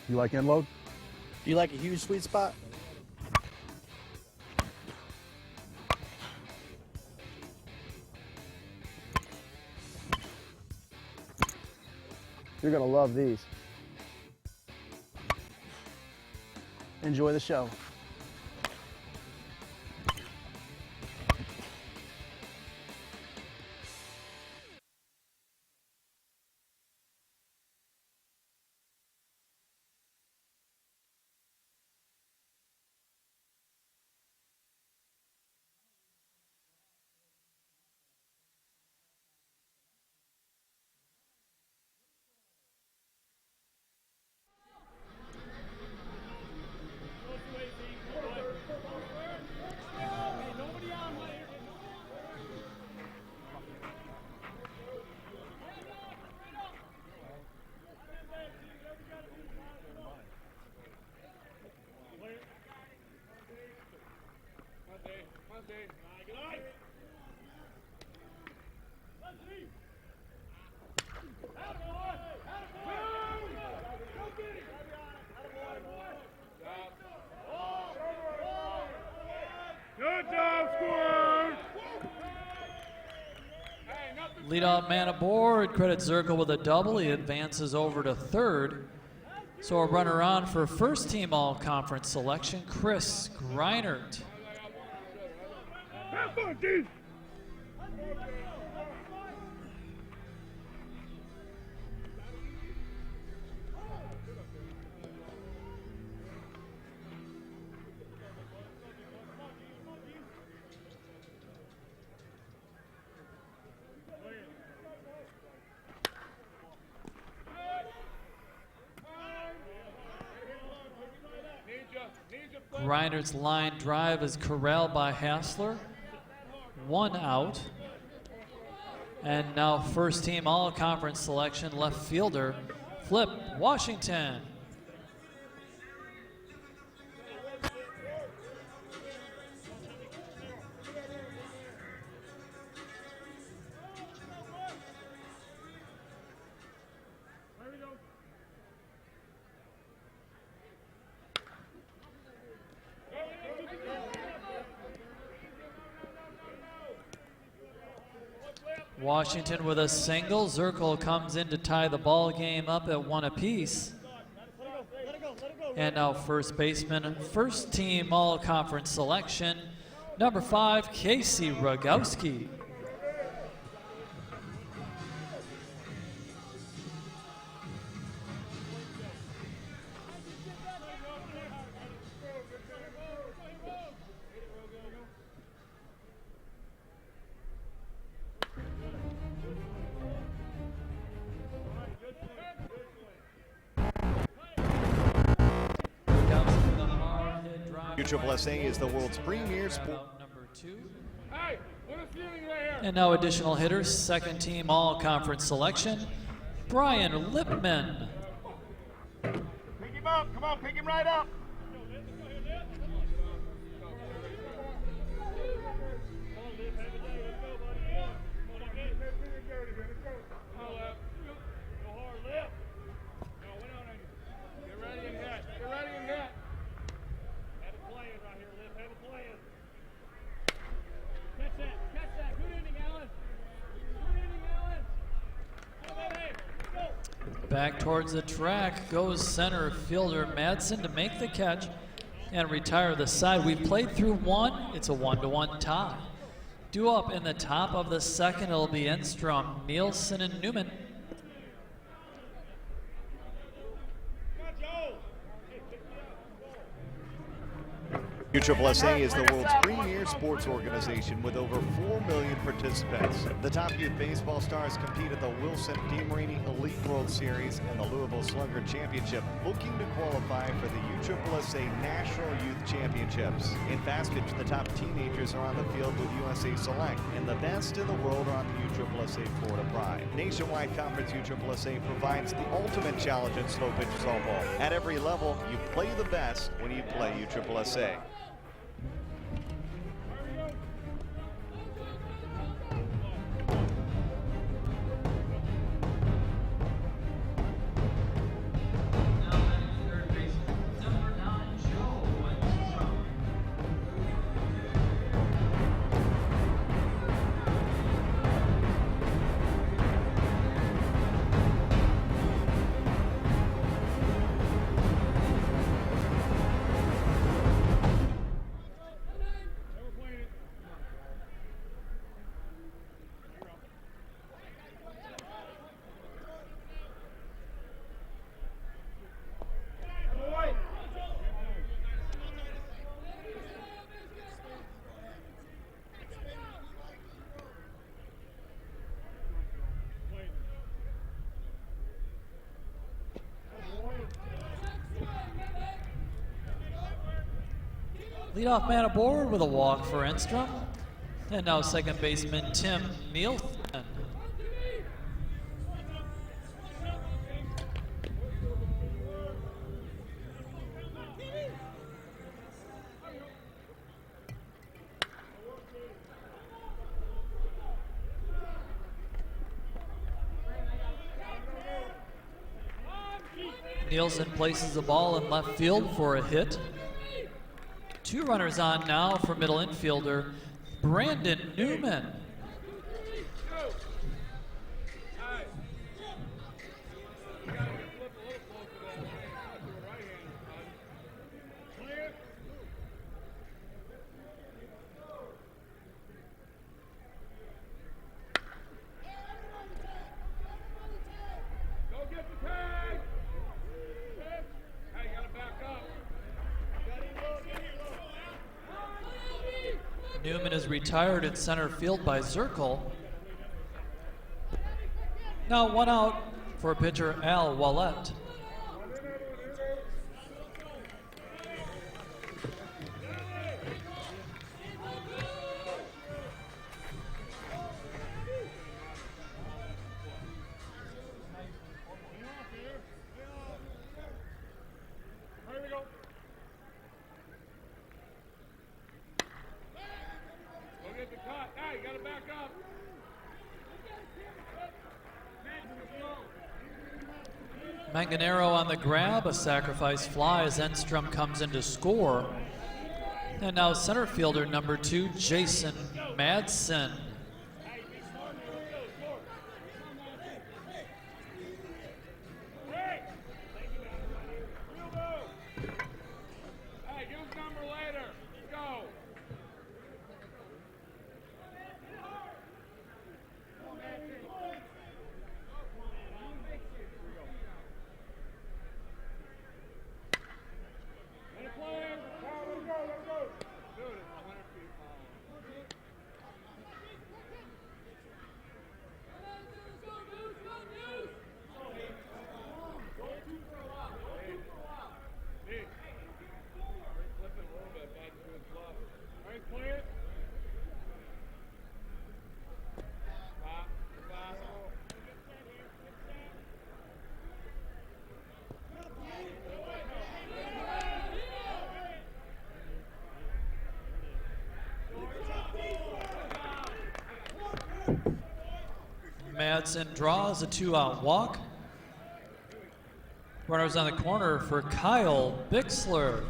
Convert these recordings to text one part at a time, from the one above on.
You like end load? Do you like a huge sweet spot? You're gonna love these. Enjoy the show. Leadoff man aboard, credit Zirkle with a double. He advances over to third. So a runner on for first team all-conference selection, Chris Greinert. Reinert's line drive is corralled by Hassler. 1 out. And now first team all-conference selection, left fielder, Flip Washington. Washington with a single. Zirkle comes in to tie the ball game up at 1 apiece. And now first baseman, first team all-conference selection, number 5, Casey Rogowski. USSSA is the world's premier sport. And now additional hitters, second team all-conference selection, Brian Lipman. Pick him up, come on, pick him right up. Back towards the track goes center fielder Madsen to make the catch and retire the side. We've played through one. It's a 1-1 tie. Due up in the top of the second, it'll be Enstrom, Nielsen, and Newman. USSSA is the world's premier sports organization with over 4 million participants. The top youth baseball stars compete at the Wilson DeMarini Elite World Series and the Louisville Slugger Championship, looking to qualify for the USSSA National Youth Championships. In fast pitch, the top teenagers are on the field with USA Select, and the best in the world are on the USSSA Florida Pride. Nationwide Conference USSSA provides the ultimate challenge in slow pitch softball. At every level, you play the best when you play USSSA. Leadoff man aboard with a walk for Enstrom. And now second baseman Tim Nielsen. Nielsen places the ball in left field for a hit. 2 runners on now for middle infielder Brandon Newman. Newman is retired in center field by Zirkle. Now 1 out for pitcher Al Wallet. Manganero on the grab, a sacrifice fly as Enstrom comes in to score. And now center fielder number 2, Jason Madsen. Madsen draws a 2-out walk. Runners on the corner for Kyle Bixler.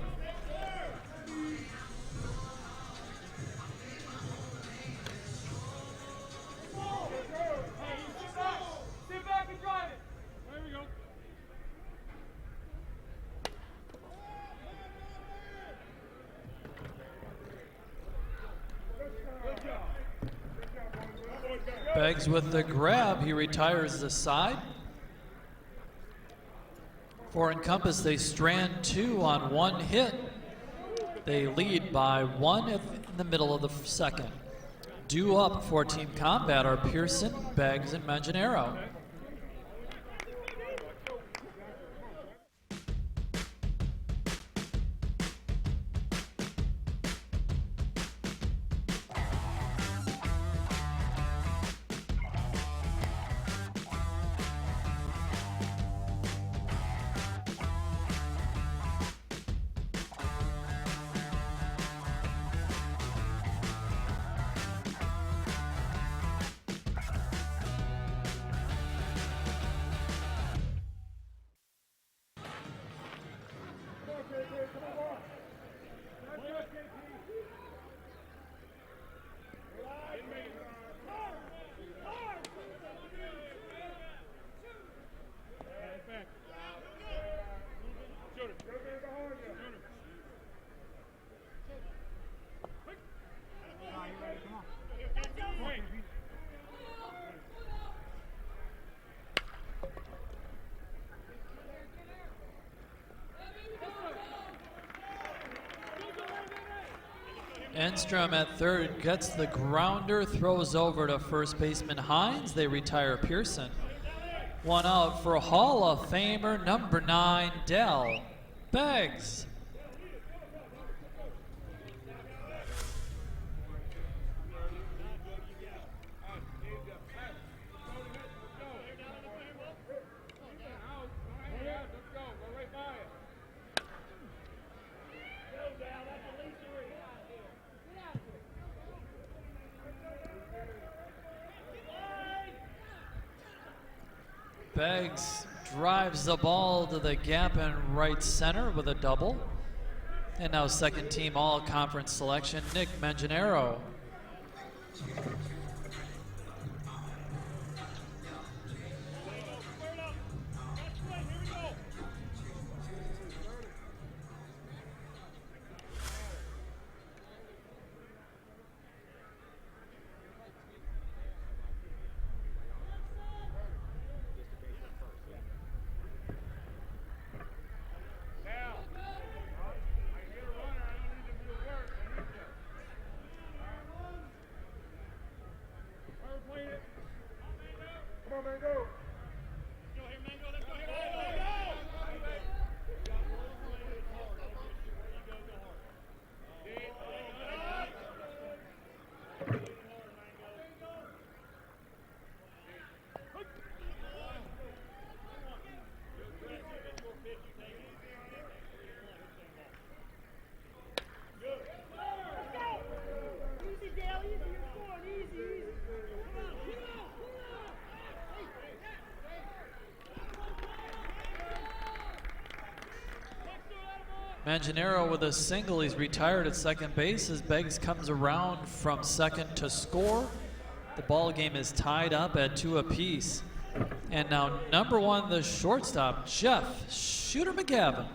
Beggs with the grab, he retires the side. For Encompass, they strand 2 on 1 hit. They lead by 1 in the middle of the second. Due up for Team Combat are Pearson, Beggs, and Manganero. Enstrom at third gets the grounder, throws over to first baseman Hines. They retire Pearson. 1 out for Hall of Famer number 9, Dell Beggs. Beggs drives the ball to the gap in right center with a double. And now second team all-conference selection, Nick Manganiero. Manganiero with a single. He's retired at second base as Beggs comes around from second to score. The ball game is tied up at 2 apiece. And now number 1, the shortstop, Jeff Shooter McGavin.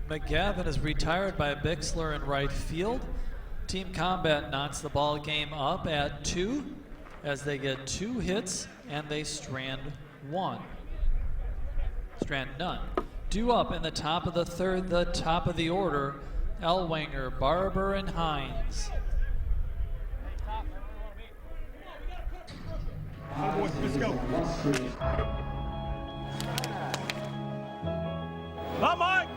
McGavin is retired by Bixler in right field. Team Combat knocks the ball game up at 2 as they get 2 hits and they strand none. Due up in the top of the third, the top of the order, Elwanger, Barber, and Hines. Let's go. Come on.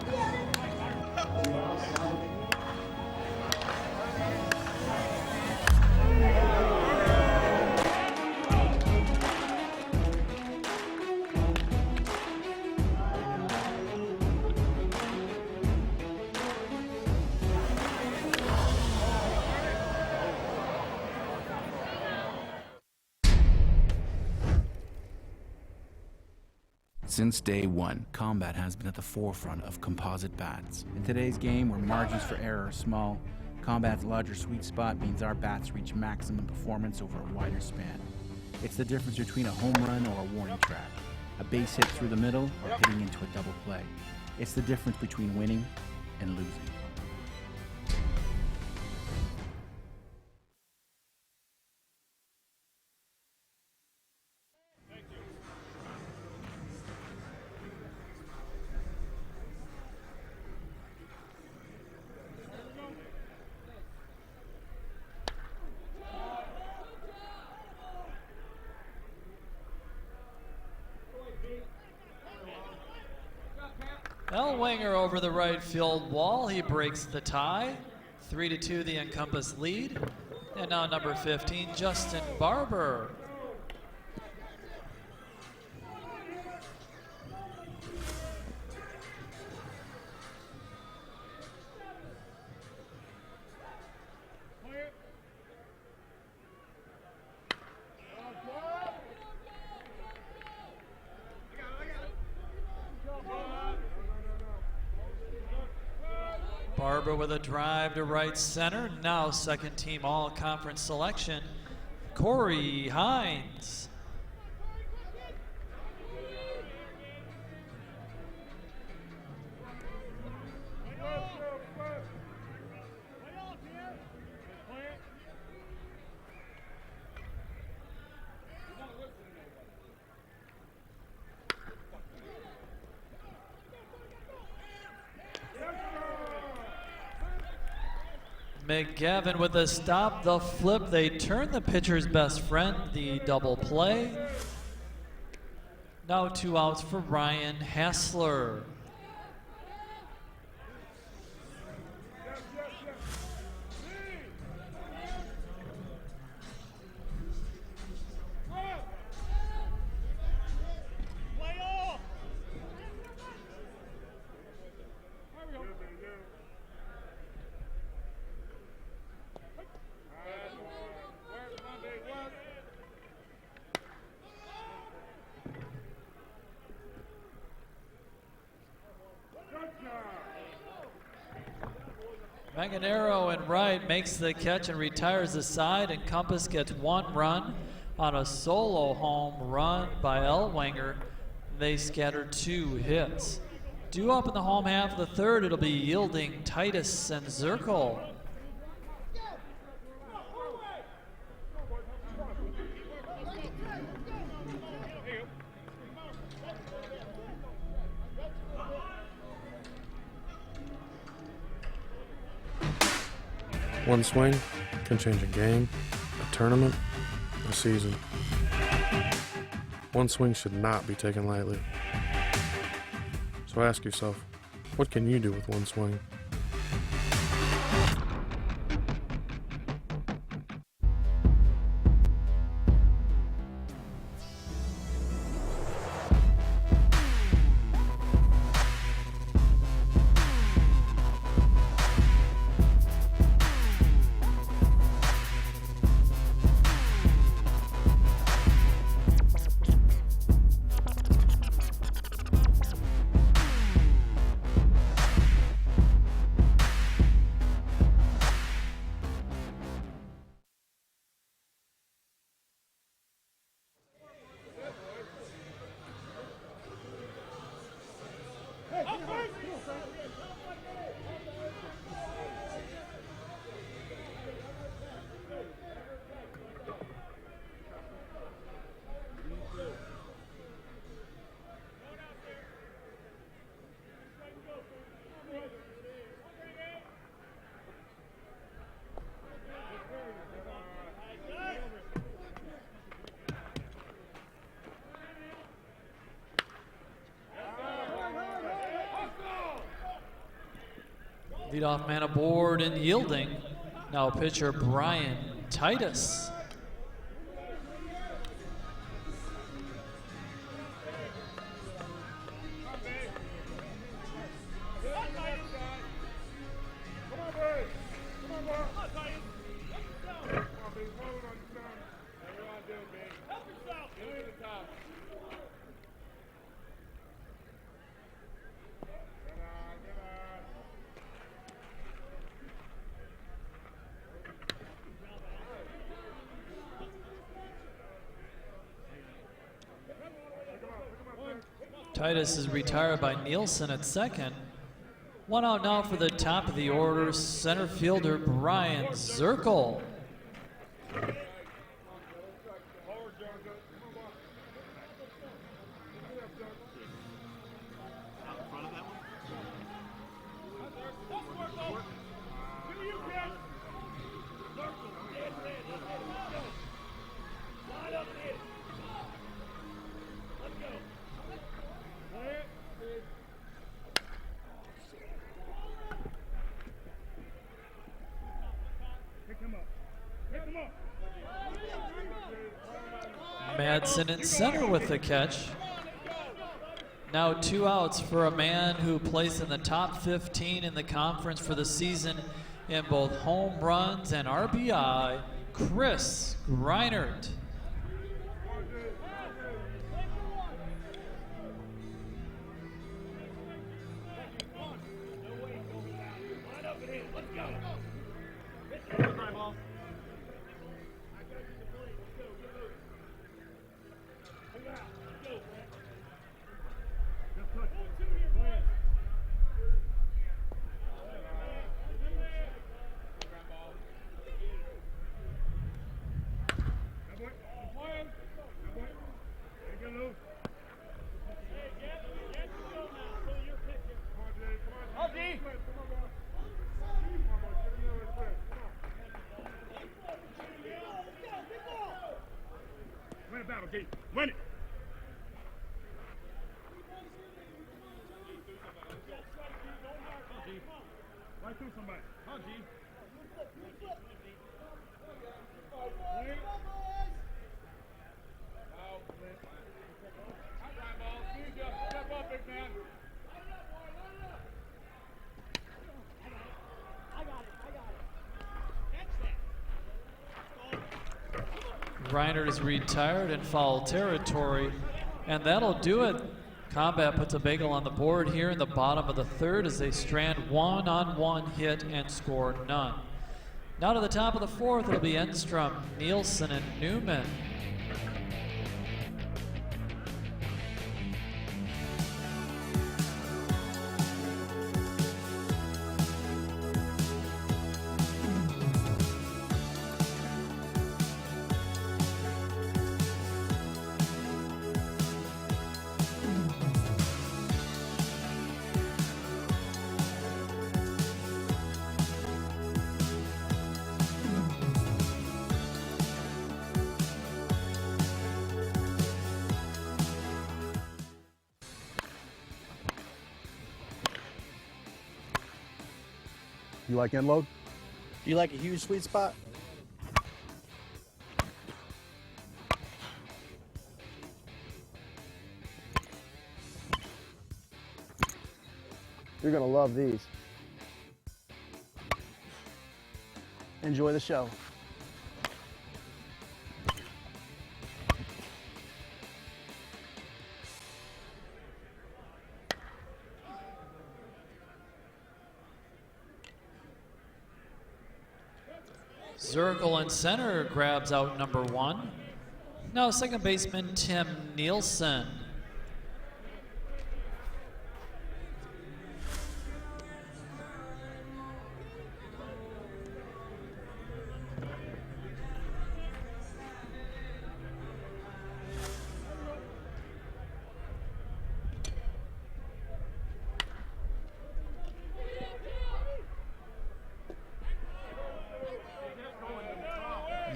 Since day one, Combat has been at the forefront of composite bats. In today's game, where margins for error are small, Combat's larger sweet spot means our bats reach maximum performance over a wider span. It's the difference between a home run or a warning track, a base hit through the middle or hitting into a double play. It's the difference between winning and losing. Elwanger over the right field wall. He breaks the tie. 3-2 the Encompass lead. And now number 15, Justin Barber. Barber with a drive to right center. Now second team all-conference selection, Corey Hines. McGavin with a stop, the flip. They turn the pitcher's best friend, the double play. Now 2 outs for Ryan Hassler. Manganero and right makes the catch and retires the side. Encompass gets 1 run on a solo home run by Ellwanger. They scatter 2 hits. Due up in the home half of the third, it'll be Yielding, Titus, and Zirkle. One swing can change a game, a tournament, a season. One swing should not be taken lightly. So ask yourself, what can you do with one swing? Leadoff man aboard and Yielding. Now pitcher Brian Titus. Titus is retired by Nielsen at second. 1 out now for the top of the order, center fielder Brian Zirkle. Madsen in center with the catch. Now 2 outs for a man who placed in the top 15 in the conference for the season in both home runs and RBI, Chris Greinert. Win it. Right through somebody. Come on, G. Step up, big man. Reiner is retired in foul territory, and that'll do it. Combat puts a bagel on the board here in the bottom of the third as they strand one-on-one hit and score none. Now to the top of the fourth, it'll be Enstrom, Nielsen, and Newman. You like end load? Do you like a huge sweet spot? You're gonna love these. Enjoy the show. Zirkle in center grabs out number one. Now second baseman Tim Nielsen.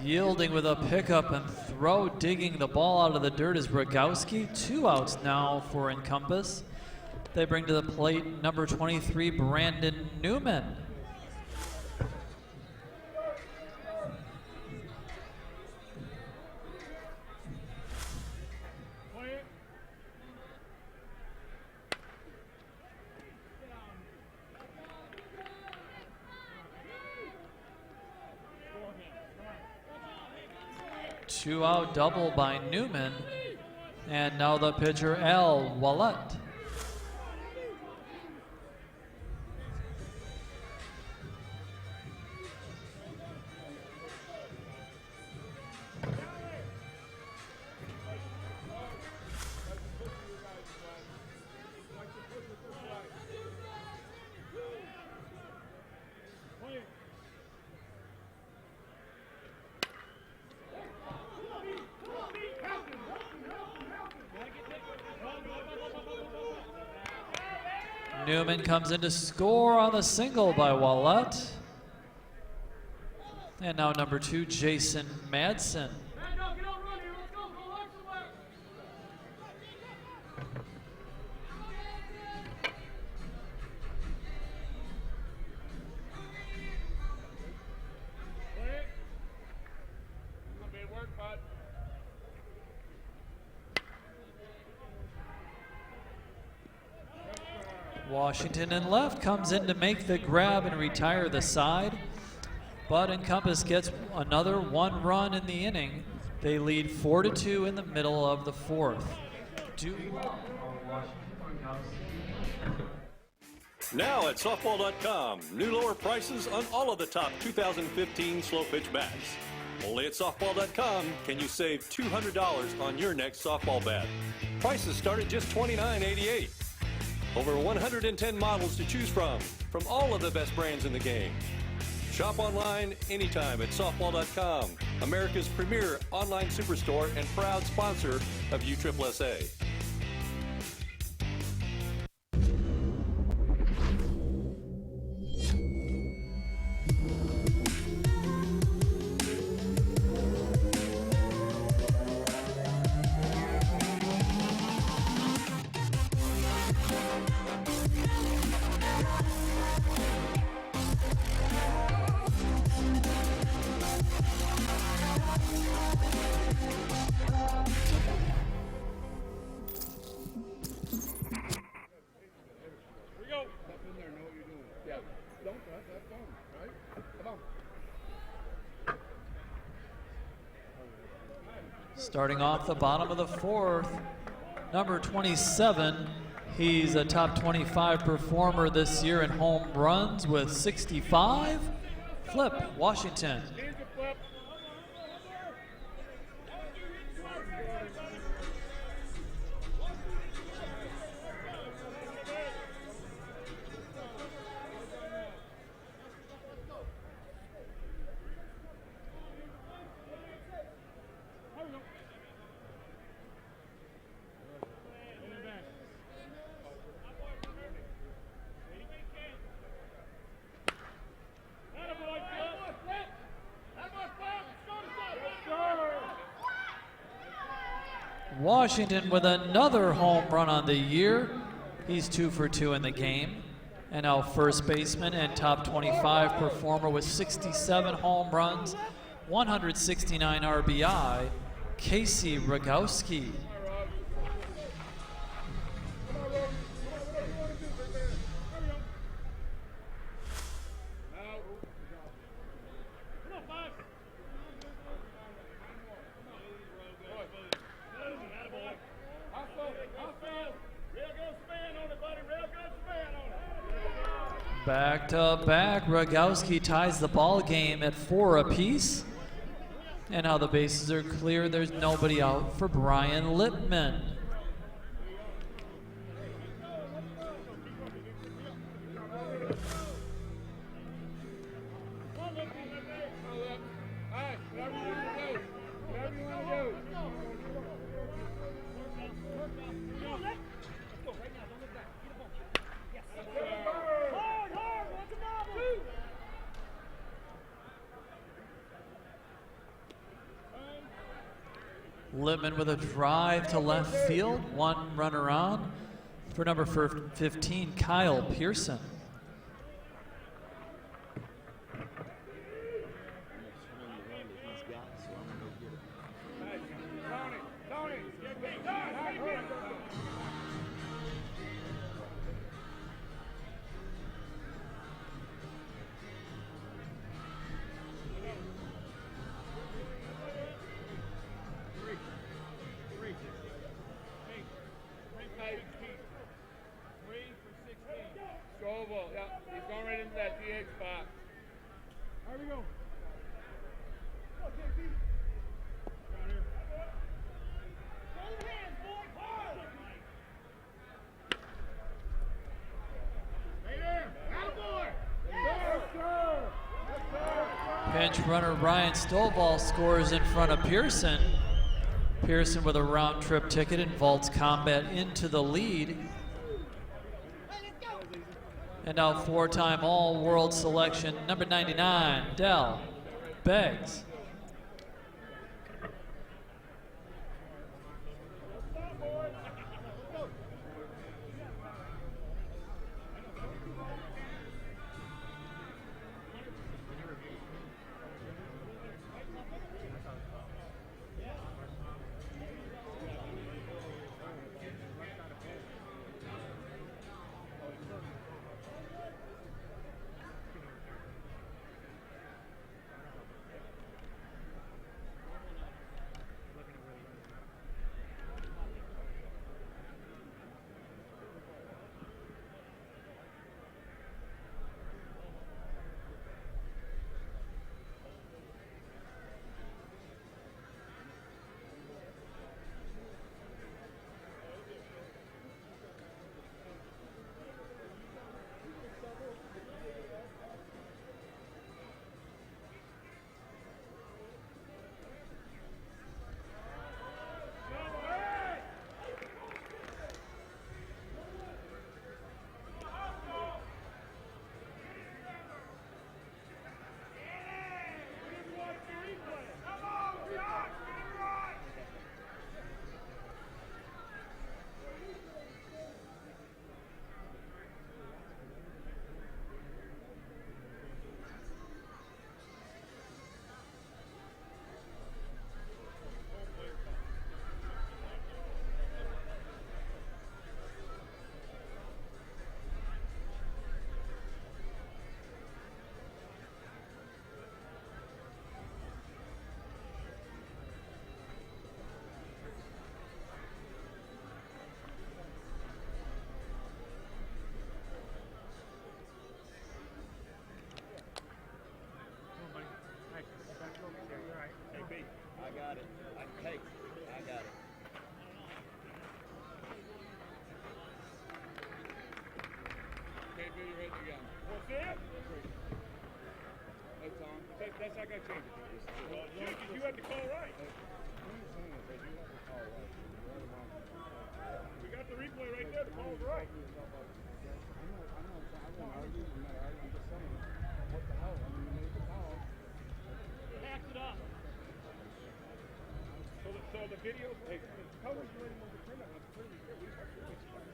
Yielding with a pickup and throw, digging the ball out of the dirt is Rogowski. 2 outs now for Encompass. They bring to the plate number 23, Brandon Newman. Two-out double by Newman. And now the pitcher, Al Wallet. Newman comes in to score on the single by Wallet. And now number 2, Jason Madsen. Washington in left comes in to make the grab and retire the side. But Encompass gets another 1 run in the inning. They lead 4-2 in the middle of the fourth. Now at softball.com, new lower prices on all of the top 2015 slow pitch bats. Only at softball.com can you save $200 on your next softball bat. Prices start at just $29.88. Over 110 models to choose from all of the best brands in the game. Shop online anytime at softball.com, America's premier online superstore and proud sponsor of USSSA. Starting off the bottom of the fourth, number 27. He's a top 25 performer this year in home runs with 65. Flip, Washington. Washington with another home run on the year. He's 2 for 2 in the game. And now first baseman and top 25 performer with 67 home runs, 169 RBI, Casey Rogowski. Back to back, Rogowski ties the ball game at 4 apiece. And now the bases are clear. There's nobody out for Brian Lippman. Lippman with a drive to left field, 1 runner on for number 15, Kyle Pearson. Pinch runner Ryan Stovall scores in front of Pearson. Pearson with a round trip ticket and vaults Combat into the lead. And now 4-time All-World selection, number 99, Dell Beggs. That's not going to change it. Well, you had the call right. We got the replay right there. The call's right. Pass it up. So the video, hey, the colors ready to print out.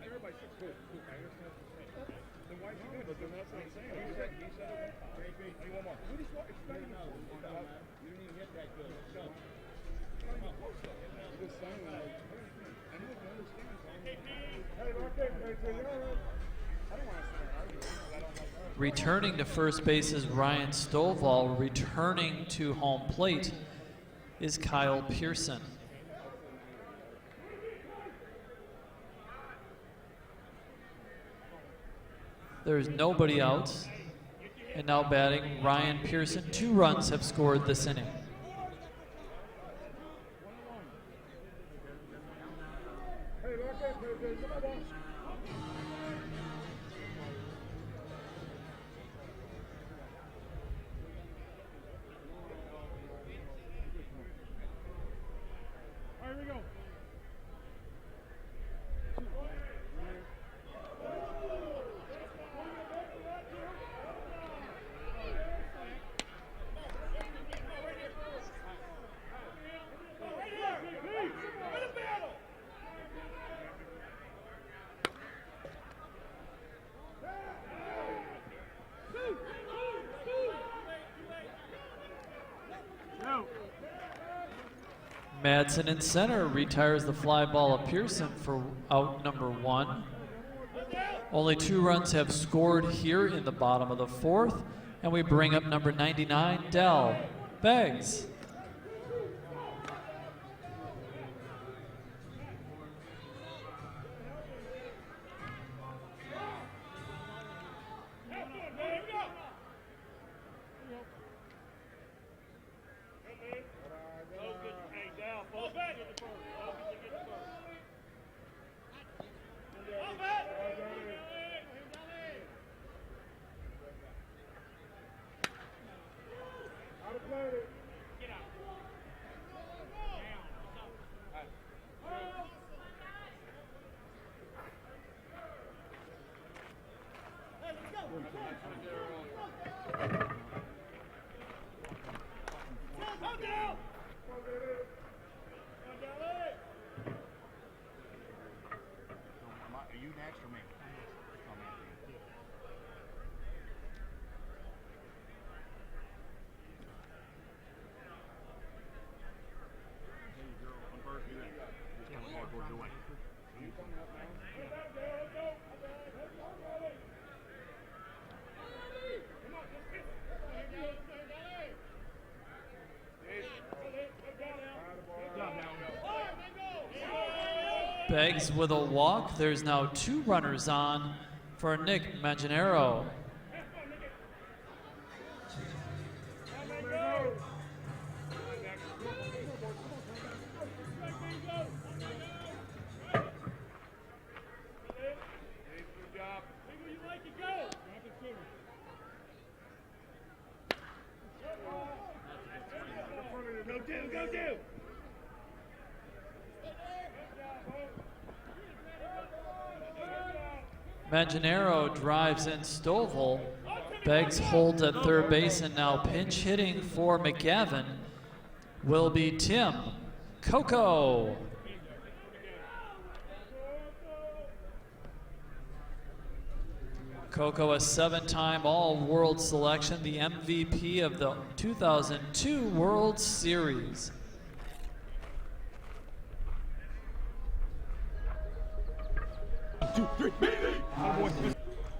Everybody says good. I understand. Then why is he good? But then that's what I'm saying. He said hey, one more. We just want, it's not even close. You didn't even hit that good. No. It's not even close though. You're just saying like, I know if you understand. Hey, okay, you're all right. I don't want to sit and argue because I don't like. Returning to first base is Ryan Stovall. Returning to home plate is Kyle Pearson. There's nobody out. And now batting Ryan Pearson. 2 runs have scored this inning. Here we go. Madsen in center retires the fly ball of Pearson for out number 1. Only 2 runs have scored here in the bottom of the 4th, and we bring up number 99, Dell Beggs. Are you next or me? Beggs with a walk. There's now 2 runners on for Nick Manganero. Go do! Manganero drives in Stovall. Beggs holds at third base, and now pinch hitting for McGavin will be Tim Coco. Coco, a 7-time All-World selection, the MVP of the 2002 World Series.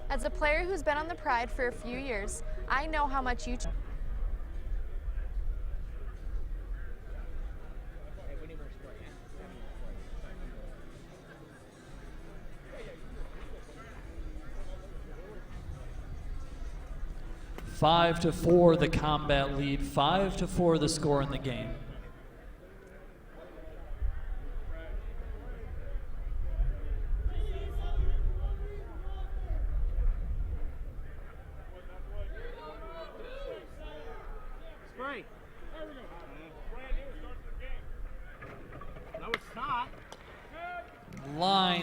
As a player who's been on the Pride for a few years, I know how much you... 5-4 the combat lead, 5-4 the score in the game.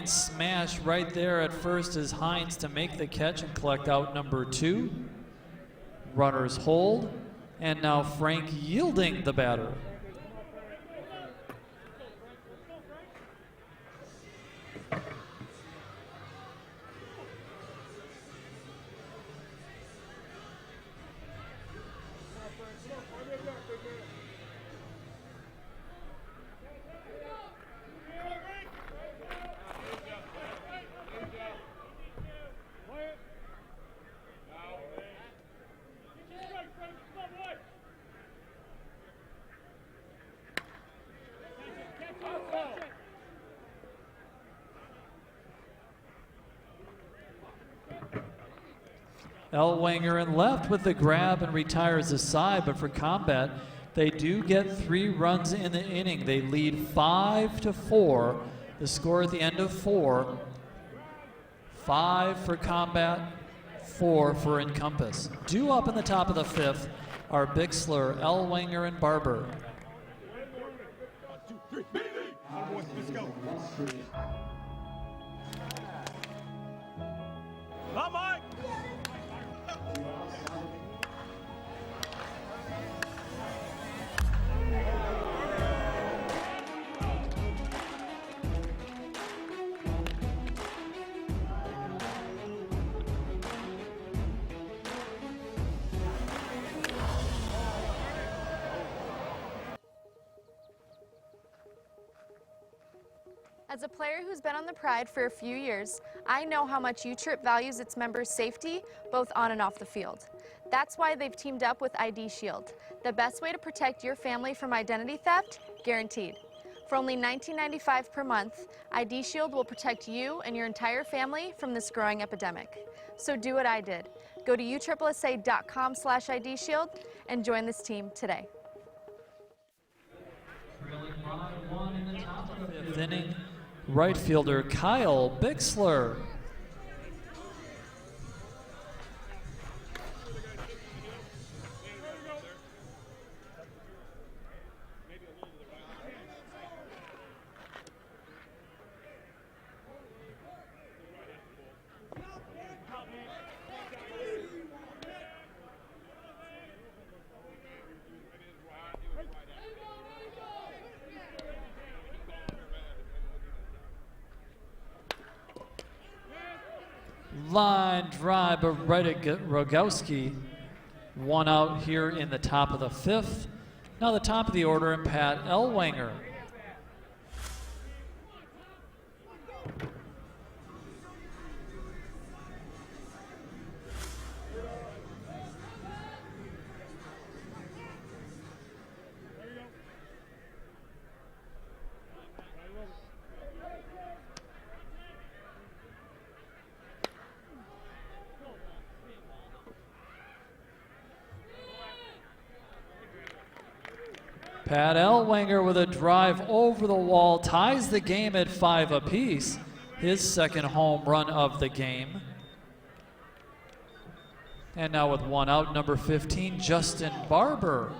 line smash right there at first is Hines to make the catch and collect out number 2. Runners hold, and now Frank yielding the batter. Ellwanger in left with the grab and retires the side, but for Combat, they do get 3 runs in the inning. They lead 5-4. The score at the end of 4. 5 for Combat, 4 for Encompass. Due up in the top of the 5th are Bixler, Ellwanger, and Barber. 1, 2, 3. Let's go. Come on. As a player who's been on the Pride for a few years, I know how much U-Trip values its members' safety, both on and off the field. That's why they've teamed up with ID Shield, the best way to protect your family from identity theft, guaranteed. For only $19.95 per month, ID Shield will protect you and your entire family from this growing epidemic. So do what I did. Go to USSSA.com/ID Shield and join this team today. In the top of the 5th inning, right fielder Kyle Bixler. Line drive, but right at Rogowski. 1 out here in the top of the 5th. Now the top of the order and Pat Ellwanger. Pat Ellwanger with a drive over the wall ties the game at 5 apiece. His 2nd home run of the game. And now with 1 out, number 15, Justin Barber.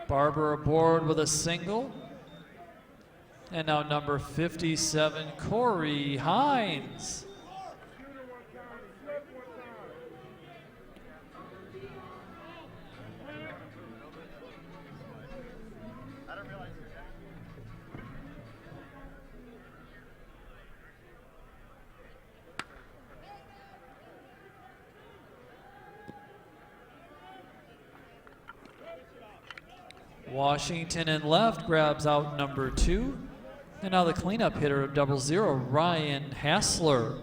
Barber aboard with a single. And now number 57, Corey Hines. Washington in left grabs out number 2. And now the cleanup hitter of 00, Ryan Hassler.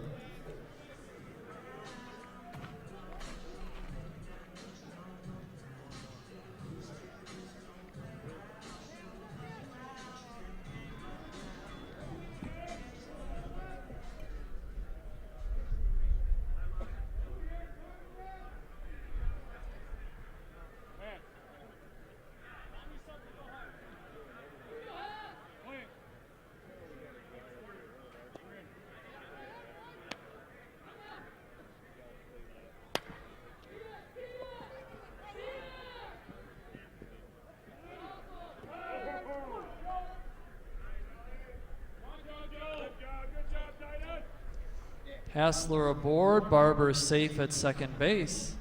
Hassler aboard, Barber safe at second base.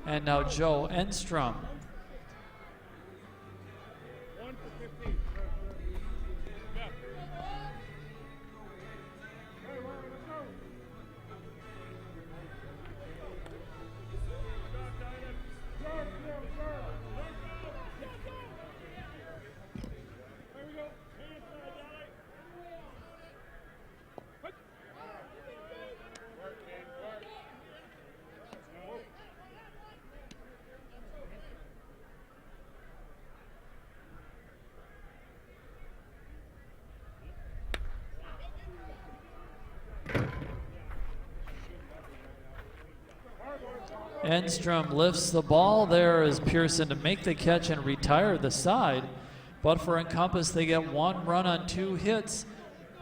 And now Joe Enstrom. Enstrom lifts the ball there as Pearson to make the catch and retire the side. But for Encompass, they get 1 run on 2 hits.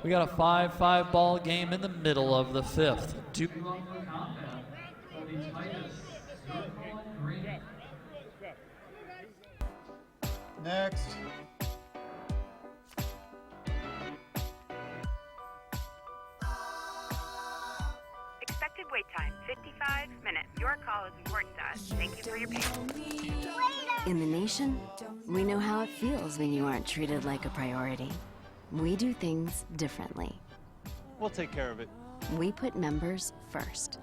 We got a 5-5 ball game in the middle of the 5th. Next. Expected wait time, 55 minutes. Your call is important to us. Thank you for your patience. In the nation, we know how it feels when you aren't treated like a priority. We do things differently. We'll take care of it. We put members first.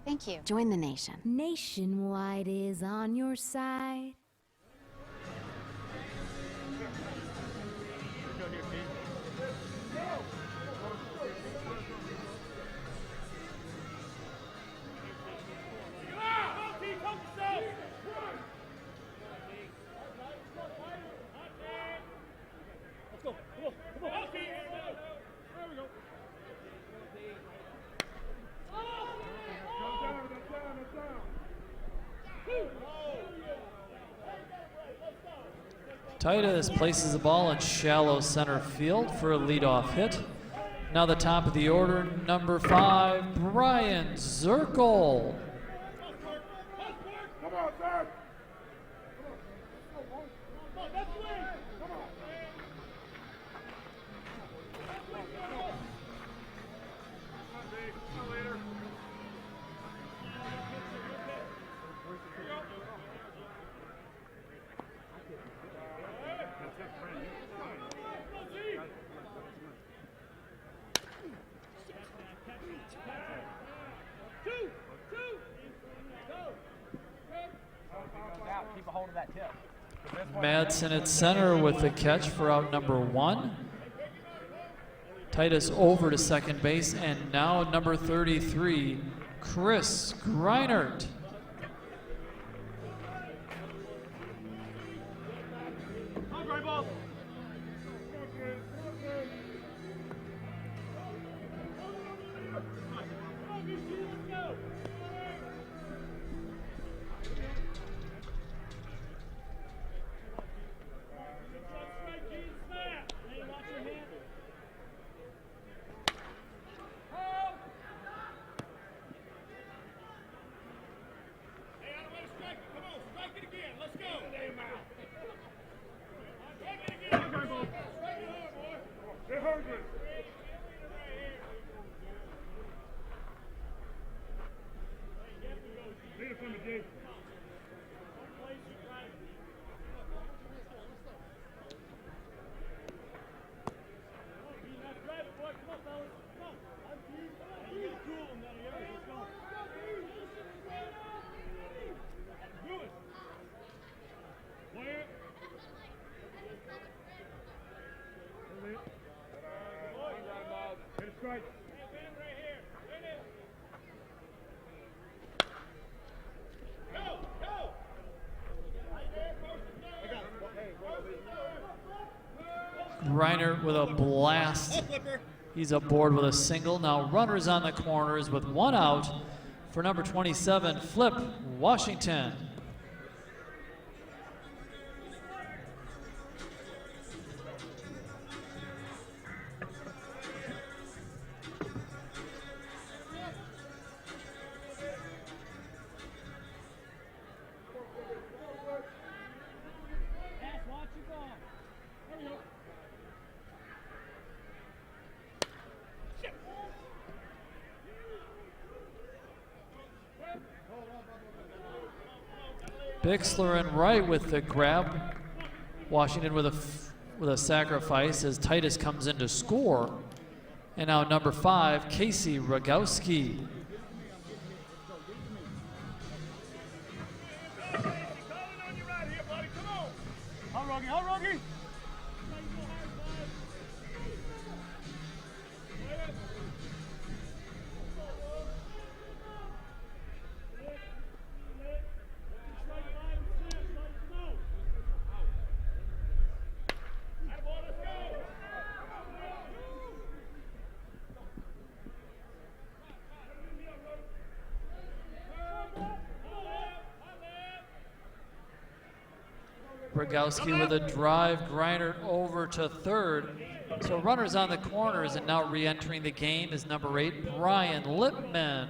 Thank you. Join the nation. Nationwide is on your side. Titus places the ball in shallow center field for a leadoff hit. Now the top of the order, number 5, Brian Zirkle. Madsen at center with the catch for out number 1. Titus over to second base, and now number 33, Chris Greinert. Greinert with a blast. He's aboard with a single. Now runners on the corners with 1 out for number 27, Flip Washington. Bixler and Wright with the grab. Washington with a sacrifice as Titus comes in to score. And now number 5, Casey Rogowski. Rogowski with a drive, grinder over to third. So runners on the corners, and now re-entering the game is number 8, Brian Lipman.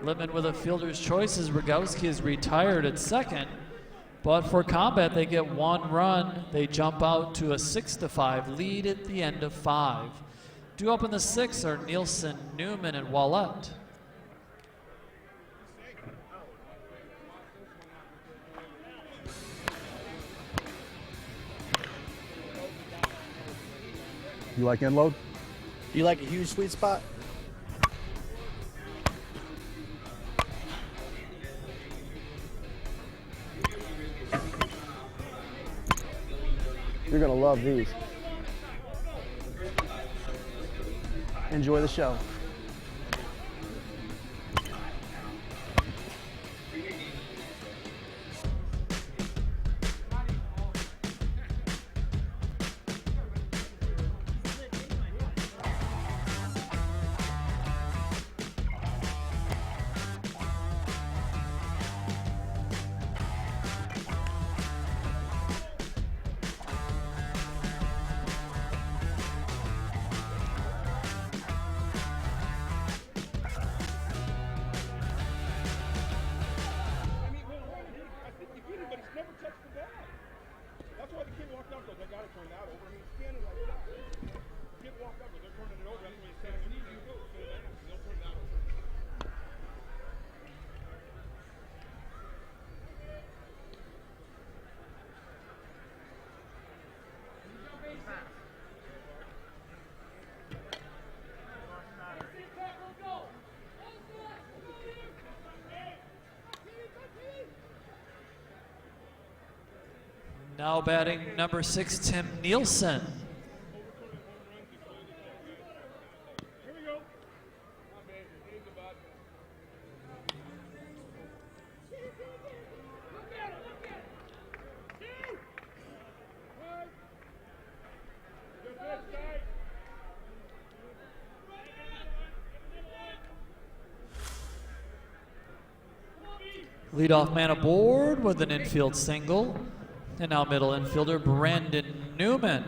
Lippman with a fielder's choice as Rogowski is retired at second. But for Combat, they get 1 run. They jump out to a 6-5 lead at the end of 5. Due up in the 6th are Nielsen, Newman, and Wallett. You like end load? Do you like a huge sweet spot? You're gonna love these. Enjoy the show. Now batting number 6, Tim Nielsen. Leadoff man aboard with an infield single. And now middle infielder Brandon Newman.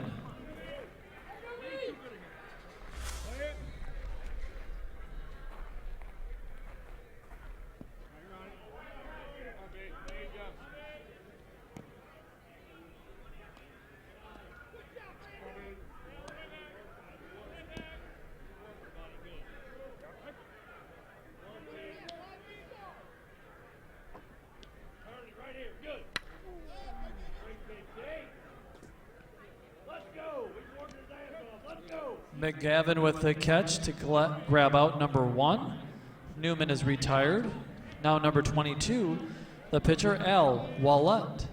McGavin with the catch to grab out number 1. Newman is retired. Now number 22, the pitcher Al Wallett.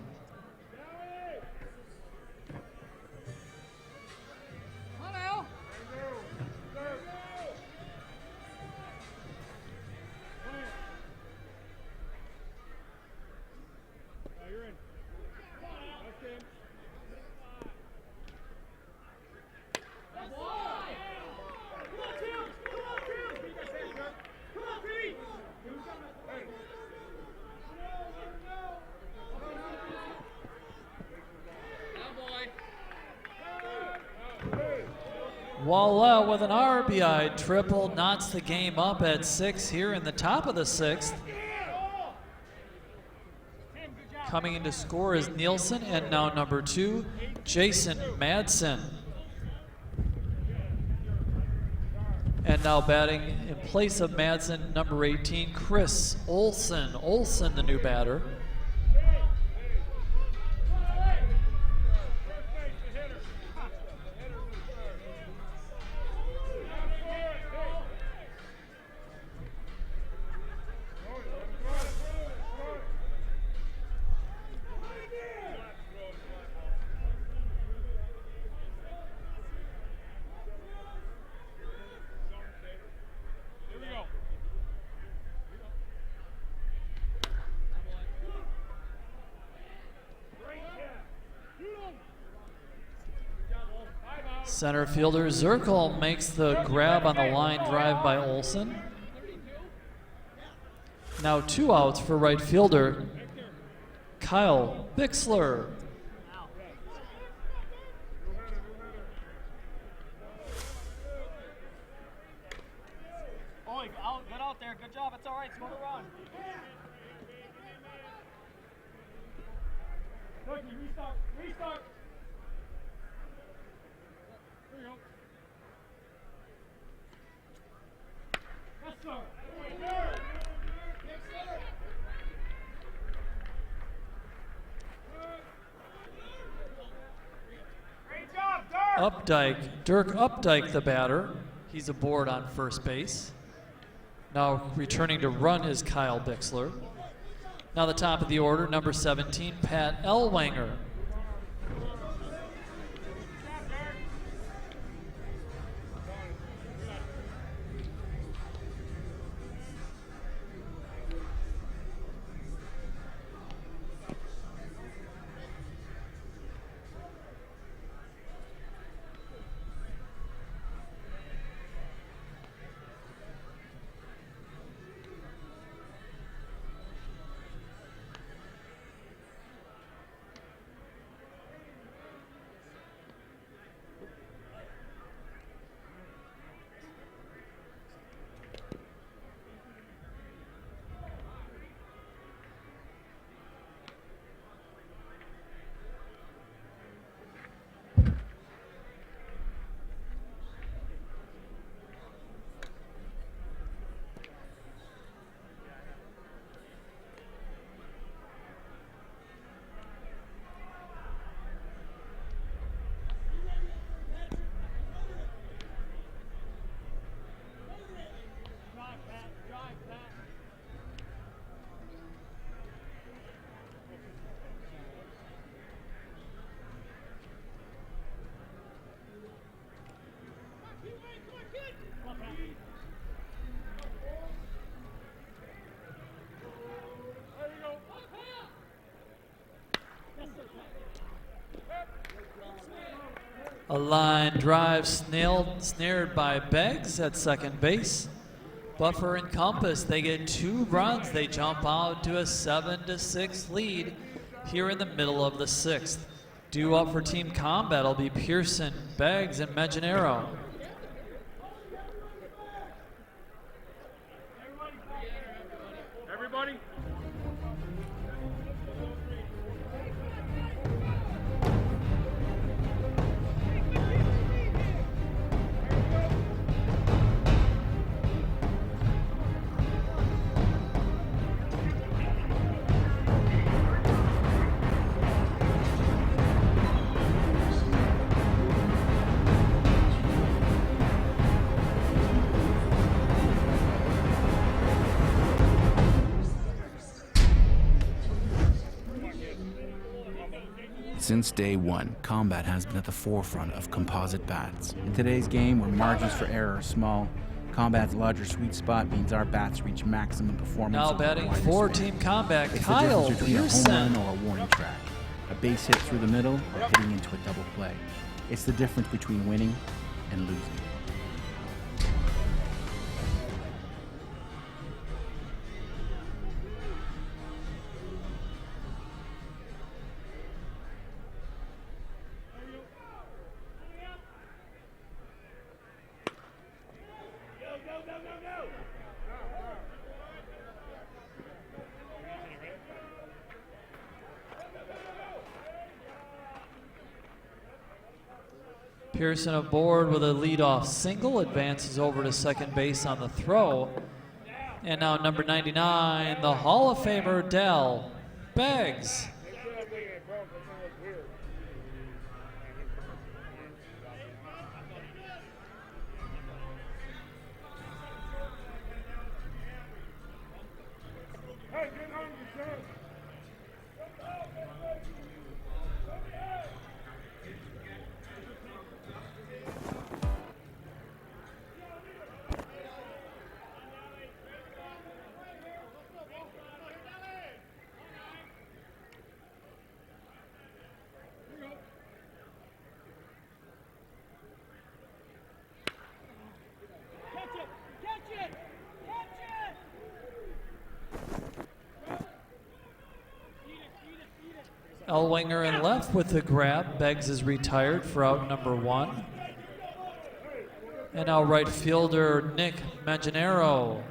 Voila with an RBI triple, knots the game up at 6 here in the top of the 6th. Coming in to score is Nielsen, and now number 2, Jason Madsen. And now batting in place of Madsen, number 18, Chris Olson. Olson, the new batter. Center fielder Zirkle makes the grab on the line drive by Olson. Now 2 outs for right fielder Kyle Bixler. Oh, good out there. Good job. It's all right. Score the run. Restart. There you go. Yes, sir. Great job, Dirk Updike, the batter. He's aboard on first base. Now returning to run is Kyle Bixler. Now the top of the order, number 17, Pat Elwanger. A line drive snared by Beggs at second base. But for Encompass, they get 2 runs. They jump out to a 7-6 lead here in the middle of the 6th. Due up for Team Combat will be Pearson, Beggs, and Meginero. Everybody. Since day one, Combat has been at the forefront of composite bats. In today's game, where margins for error are small, Combat's larger sweet spot means our bats reach maximum performance. Now batting for Team Combat, Kyle It's the difference between a Pearson. home run or a warning track, a base hit through the middle, or hitting into a double play. It's the difference between winning and losing. Pearson aboard with a leadoff single, advances over to second base on the throw. And now number 99, the Hall of Famer Dell Beggs. Elwinger in left with the grab. Beggs is retired for out number 1. And now right fielder Nick Manganero.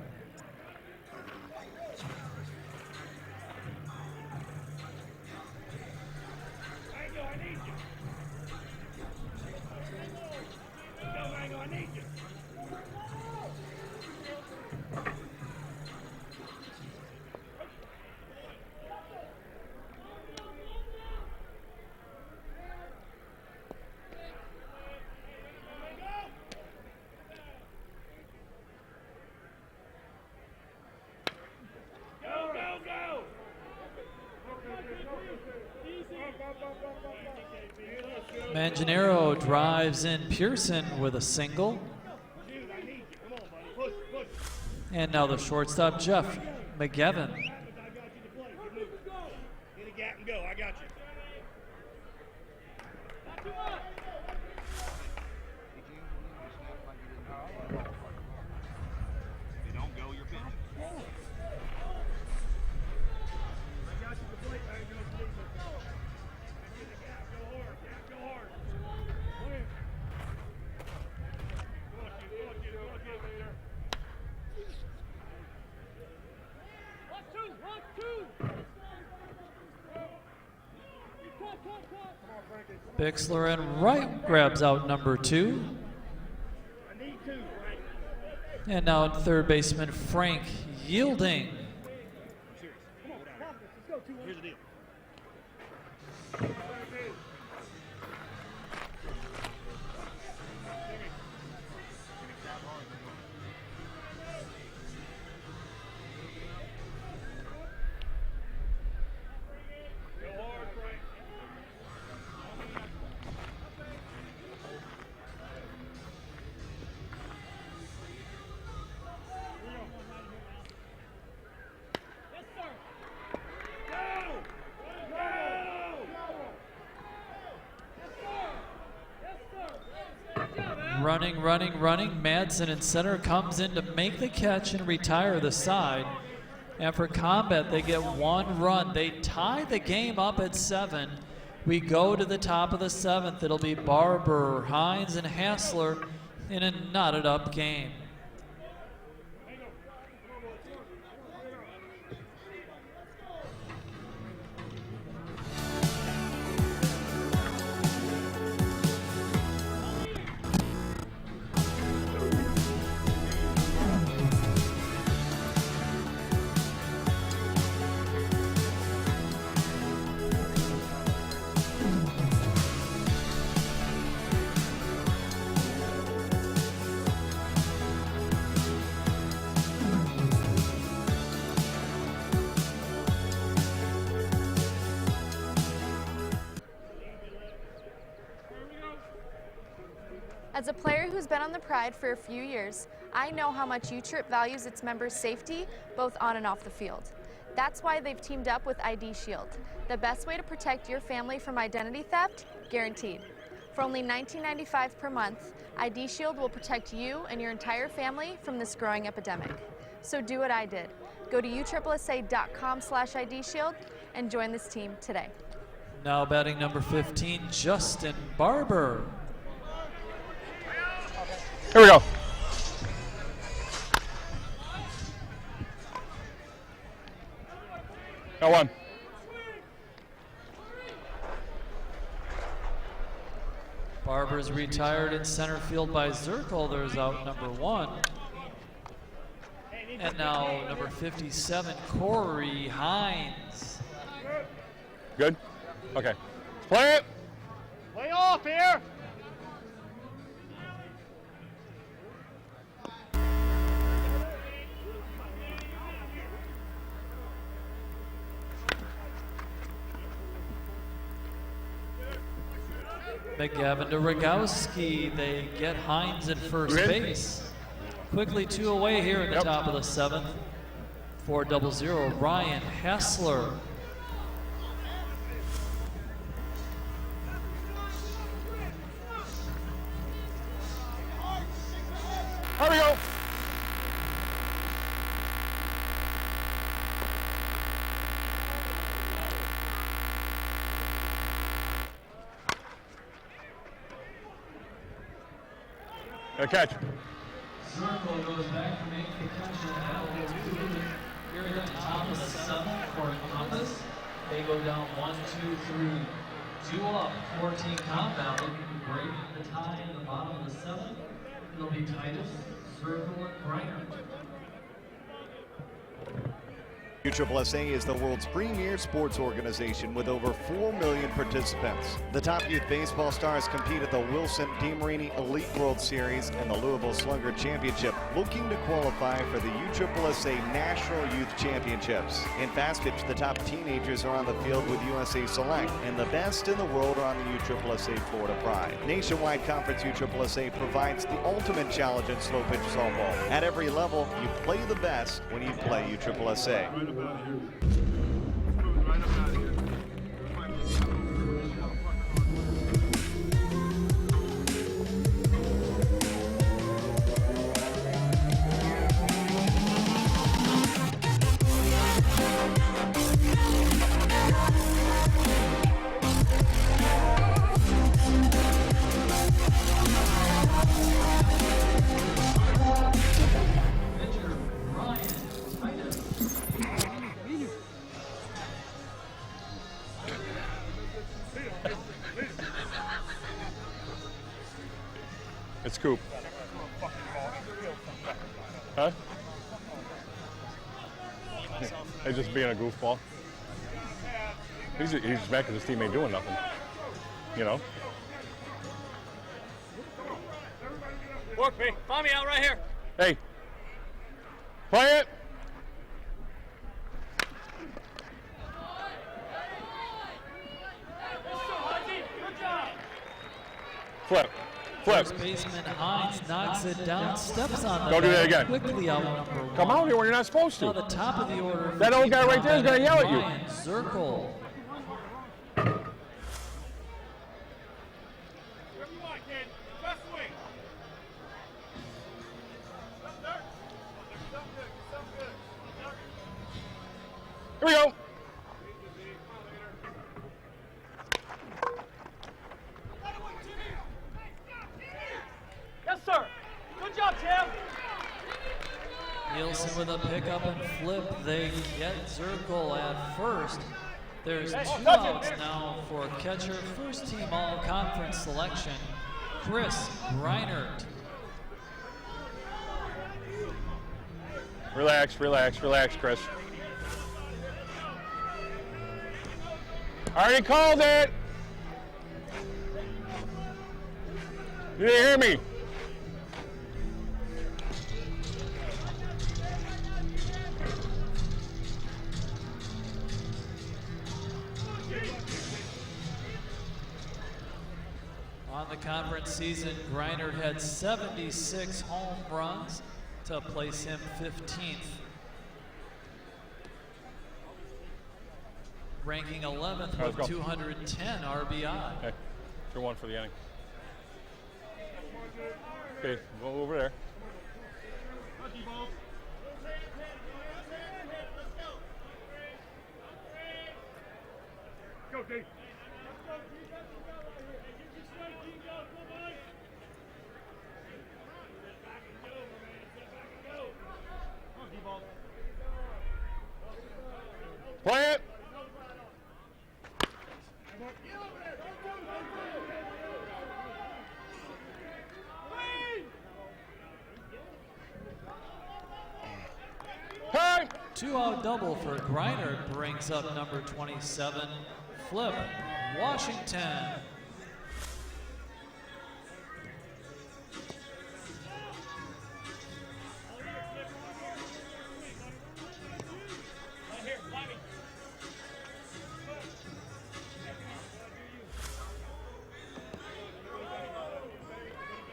Manganero drives in Pearson with a single. And now the shortstop, Jeff McGevin. Hit a gap and go. I got you. If you don't go, you're pitching. I got you to play. I ain't gonna sleep. Hit the gap. Go hard. Gap, go hard. Come on, kid. Come on, kid. Later. 1-2. Bixler in right grabs out number 2. And now third baseman Frank Yielding. Here's the deal. Running. Madsen in center comes in to make the catch and retire the side. And for Combat, they get 1 run. They tie the game up at 7. We go to the top of the 7th. It'll be Barber, Hines, and Hassler in a knotted up game. As a player who's been on the Pride for a few years, I know how much U-Trip values its members' safety, both on and off the field. That's why they've teamed up with ID Shield, the best way to protect your family from identity theft, guaranteed. For only $19.95 per month, ID Shield will protect you and your entire family from this growing epidemic. So do what I did. Go to utripplesa.com/ID Shield and join this team today. Now batting number 15, Justin Barber. Here we go. Got 1. Barber's retired in center field by Zirkle. There's out number 1. And now number 57, Corey Hines. Good? Okay. Let's play it. Play off here. McGavin to Rogowski. They get Hines at first base. Quickly 2 away here in the top of the 7th. 4-0, Ryan Hessler. Here we go. Good catch. Circle goes back to make the catch here at the top of the 7th for Encompass. They go down 1, 2, 3, 2 up, 14 count now, looking to break the tie in the bottom of the 7th. It'll be Titus, Circle, and Griner. USSSA is the world's premier sports organization with over 4 million participants. The top youth baseball stars compete at the Wilson DeMarini Elite World Series and the Louisville Slugger Championship, looking to qualify for the USSSA National Youth Championships. In fast pitch, the top teenagers are on the field with USA Select, and the best in the world are on the USSSA Florida Pride. Nationwide Conference USSSA provides the ultimate challenge in slow pitch softball. At every level, you play the best when you play USSSA. It's Coop. Huh? He's just being a goofball. He's mad because his team ain't doing nothing. You know? Work me. Find me out right here. Hey. Play it. Flip. Flip. First baseman Hines knocks it down, steps on the Don't do that ball, again. quickly out number 1. Come out here when you're not supposed Now to. the top of the order. That old guy right there is going to yell at you. Ryan Zirkle. Here we go. Yes, sir. Good job, Tim. Nielsen with a pickup and flip. They get Zirkle at first. There's 2 outs now for catcher. First team all-conference selection, Chris Greinert. Relax, relax, relax, Chris. I already called it. You didn't hear me. On the conference season, Greinert had 76 home runs to place him 15th. Ranking 11th Let's with go. 210 RBI. Hey, you're 1 for the inning. Okay, go over there. Go, Dave. Play it. 2-out double for Griner brings up number 27, Flip Washington.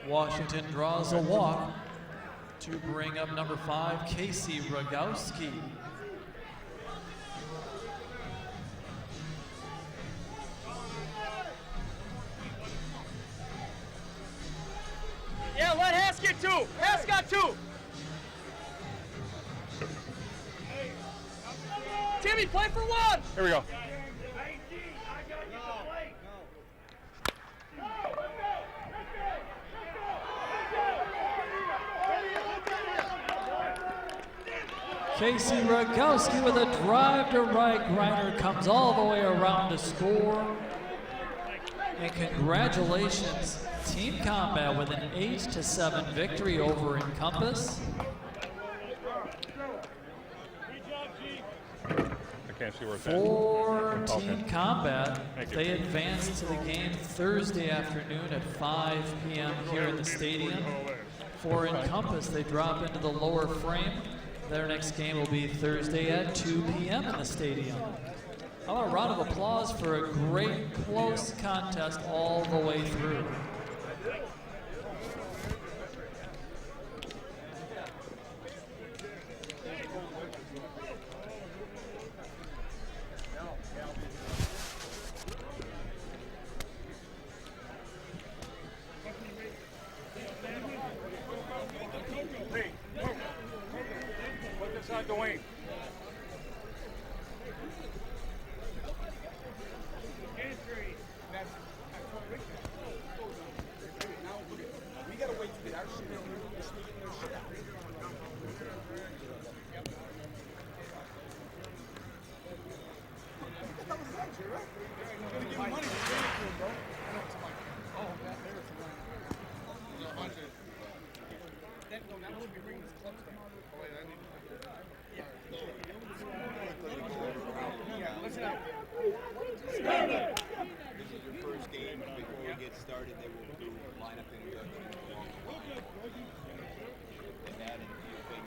Washington draws a walk to bring up number 5, Casey Rogowski. Yeah, let Hass get 2. Hass got 2. Timmy, play for 1. Here we go. Casey Rogowski with a drive to right. Griner comes all the way around to score. And congratulations, Team Combat with an 8-7 victory over Encompass. I can't see where it's at. For Team Okay. Combat, Thank you. they advance to the game Thursday afternoon at 5 p.m. here in the stadium. For Encompass, they drop into the lower frame. Their next game will be Thursday at 2 p.m. in the stadium. How about a round of applause for a great close contest all the way through. Put this on Dwayne.